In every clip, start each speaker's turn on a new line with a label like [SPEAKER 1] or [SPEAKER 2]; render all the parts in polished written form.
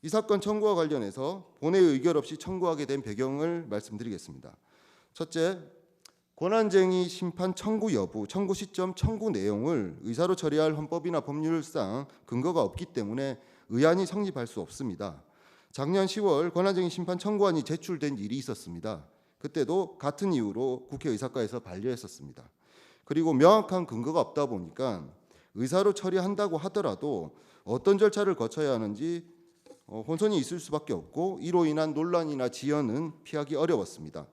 [SPEAKER 1] 이 사건 청구와 관련해서 본회의 의결 없이 청구하게 된 배경을 말씀드리겠습니다. 첫째, 권한쟁의 심판 청구 여부, 청구 시점, 청구 내용을 의사로 처리할 헌법이나 법률상 근거가 없기 때문에 의안이 성립할 수 없습니다. 작년 10월 권한쟁의 심판 청구안이 제출된 일이 있었습니다. 그때도 같은 이유로 국회 의사과에서 반려했었습니다. 그리고 명확한 근거가 없다 보니까 의사로 처리한다고 하더라도 어떤 절차를 거쳐야 하는지 혼선이 있을 수밖에 없고, 이로 인한 논란이나 지연은 피하기 어려웠습니다.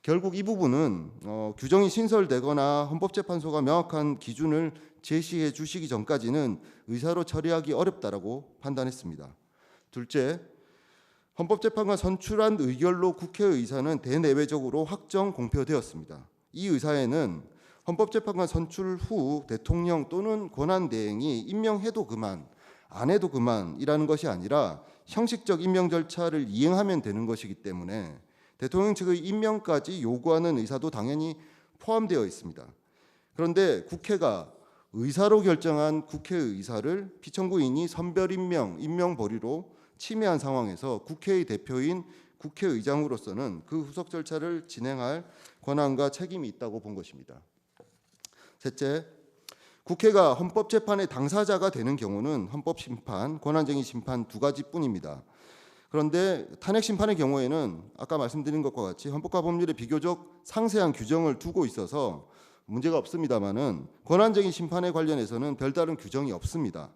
[SPEAKER 1] 결국 이 부분은 규정이 신설되거나 헌법재판소가 명확한 기준을 제시해 주시기 전까지는 의사로 처리하기 어렵다라고 판단했습니다. 둘째, 헌법재판관 선출한 의결로 국회의사는 대내외적으로 확정 공표되었습니다. 이 의사에는 헌법재판관 선출 후 대통령 또는 권한대행이 임명해도 그만, 안 해도 그만이라는 것이 아니라 형식적 임명 절차를 이행하면 되는 것이기 때문에 대통령 측의 임명까지 요구하는 의사도 당연히 포함되어 있습니다. 그런데 국회가 의사로 결정한 국회의사를 피청구인이 선별 임명, 임명 보류로 침해한 상황에서 국회의 대표인 국회의장으로서는 그 후속 절차를 진행할 권한과 책임이 있다고 본 것입니다. 셋째, 국회가 헌법재판의 당사자가 되는 경우는 헌법심판, 권한쟁의 심판 두 가지뿐입니다. 그런데 탄핵심판의 경우에는 아까 말씀드린 것과 같이 헌법과 법률에 비교적 상세한 규정을 두고 있어서 문제가 없습니다마는 권한쟁의 심판에 관련해서는 별다른 규정이 없습니다.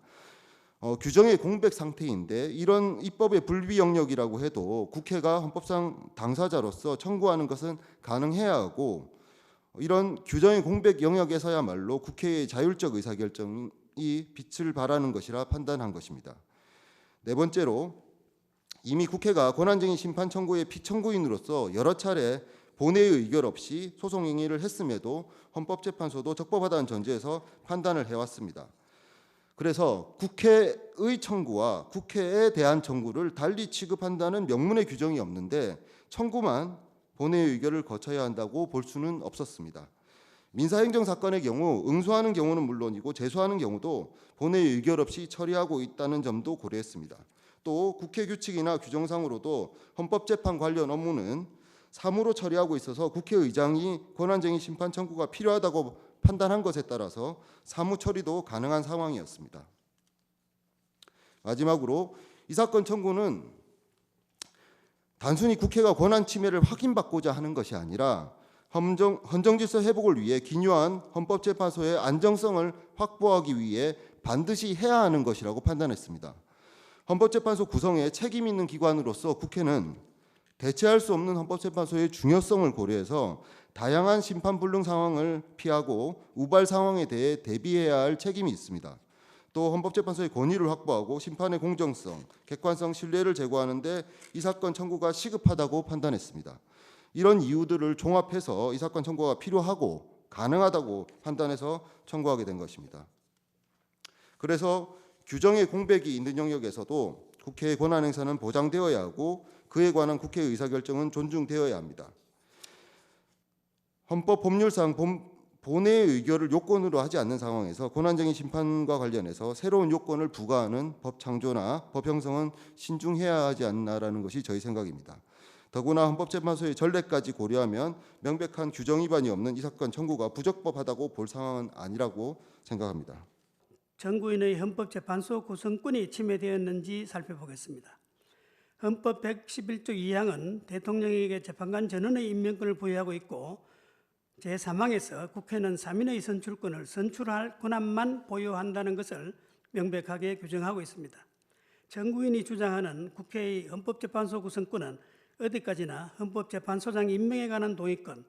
[SPEAKER 1] 규정의 공백 상태인데 이런 입법의 불비 영역이라고 해도 국회가 헌법상 당사자로서 청구하는 것은 가능해야 하고, 이런 규정의 공백 영역에서야말로 국회의 자율적 의사결정이 빛을 발하는 것이라 판단한 것입니다. 네 번째로, 이미 국회가 권한쟁의 심판 청구의 피청구인으로서 여러 차례 본회의 의결 없이 소송 행위를 했음에도 헌법재판소도 적법하다는 전제에서 판단을 해왔습니다. 그래서 국회의 청구와 국회에 대한 청구를 달리 취급한다는 명문의 규정이 없는데 청구만 본회의 의결을 거쳐야 한다고 볼 수는 없었습니다. 민사행정사건의 경우 응소하는 경우는 물론이고 제소하는 경우도 본회의 의결 없이 처리하고 있다는 점도 고려했습니다. 또 국회 규칙이나 규정상으로도 헌법재판 관련 업무는 사무로 처리하고 있어서 국회의장이 권한쟁의 심판 청구가 필요하다고 판단한 것에 따라서 사무 처리도 가능한 상황이었습니다. 마지막으로 이 사건 청구는 단순히 국회가 권한 침해를 확인받고자 하는 것이 아니라 헌정질서 회복을 위해 기묘한 헌법재판소의 안정성을 확보하기 위해 반드시 해야 하는 것이라고 판단했습니다. 헌법재판소 구성에 책임 있는 기관으로서 국회는 대체할 수 없는 헌법재판소의 중요성을 고려해서 다양한 심판 불능 상황을 피하고 우발 상황에 대해 대비해야 할 책임이 있습니다. 또 헌법재판소의 권위를 확보하고 심판의 공정성, 객관성, 신뢰를 제고하는 데 이 사건 청구가 시급하다고 판단했습니다. 이런 이유들을 종합해서 이 사건 청구가 필요하고 가능하다고 판단해서 청구하게 된 것입니다. 그래서 규정의 공백이 있는 영역에서도 국회의 권한 행사는 보장되어야 하고 그에 관한 국회의 의사결정은 존중되어야 합니다. 헌법 법률상 본회의 의결을 요건으로 하지 않는 상황에서 권한쟁의 심판과 관련해서 새로운 요건을 부과하는 법 창조나 법 형성은 신중해야 하지 않나라는 것이 저희 생각입니다. 더구나 헌법재판소의 전례까지 고려하면 명백한 규정 위반이 없는 이 사건 청구가 부적법하다고 볼 상황은 아니라고 생각합니다.
[SPEAKER 2] 정구인의 헌법재판소 구성권이 침해되었는지 살펴보겠습니다. 헌법 111조 2항은 대통령에게 재판관 전원의 임명권을 부여하고 있고 제3항에서 국회는 3인의 선출권을 선출할 권한만 보유한다는 것을 명백하게 규정하고 있습니다. 정구인이 주장하는 국회의 헌법재판소 구성권은 어디까지나 헌법재판소장 임명에 관한 동의권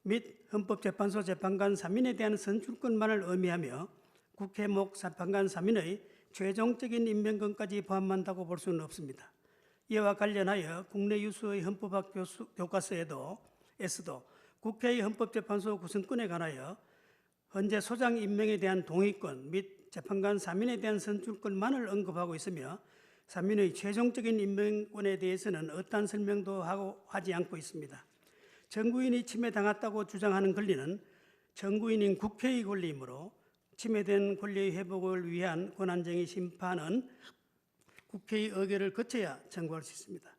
[SPEAKER 2] 및 헌법재판소 재판관 3인에 대한 선출권만을 의미하며 국회 목 재판관 3인의 최종적인 임명권까지 포함한다고 볼 수는 없습니다. 이와 관련하여 국내 유수의 헌법학 교과서에도 국회의 헌법재판소 구성권에 관하여 헌재 소장 임명에 대한 동의권 및 재판관 3인에 대한 선출권만을 언급하고 있으며 3인의 최종적인 임명권에 대해서는 어떠한 설명도 하지 않고 있습니다. 정구인이 침해당했다고 주장하는 권리는 정구인인 국회의 권리이므로 침해된 권리의 회복을 위한 권한쟁의 심판은 국회의 의결을 거쳐야 청구할 수 있습니다.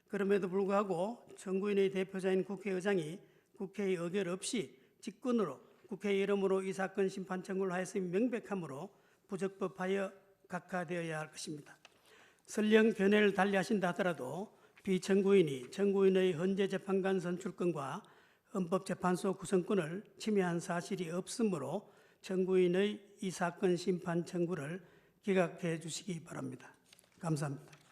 [SPEAKER 2] 그럼에도 불구하고 청구인의 대표자인 국회의장이 국회의 의결 없이 직권으로 국회 이름으로 이 사건 심판 청구를 하였음이 명백하므로 부적법하여 각하되어야 할 것입니다. 설령 견해를 달리하신다 하더라도 비청구인이 청구인의 헌재 재판관 선출권과 헌법재판소 구성권을 침해한 사실이 없으므로 청구인의 이 사건 심판 청구를 기각해 주시기 바랍니다. 감사합니다.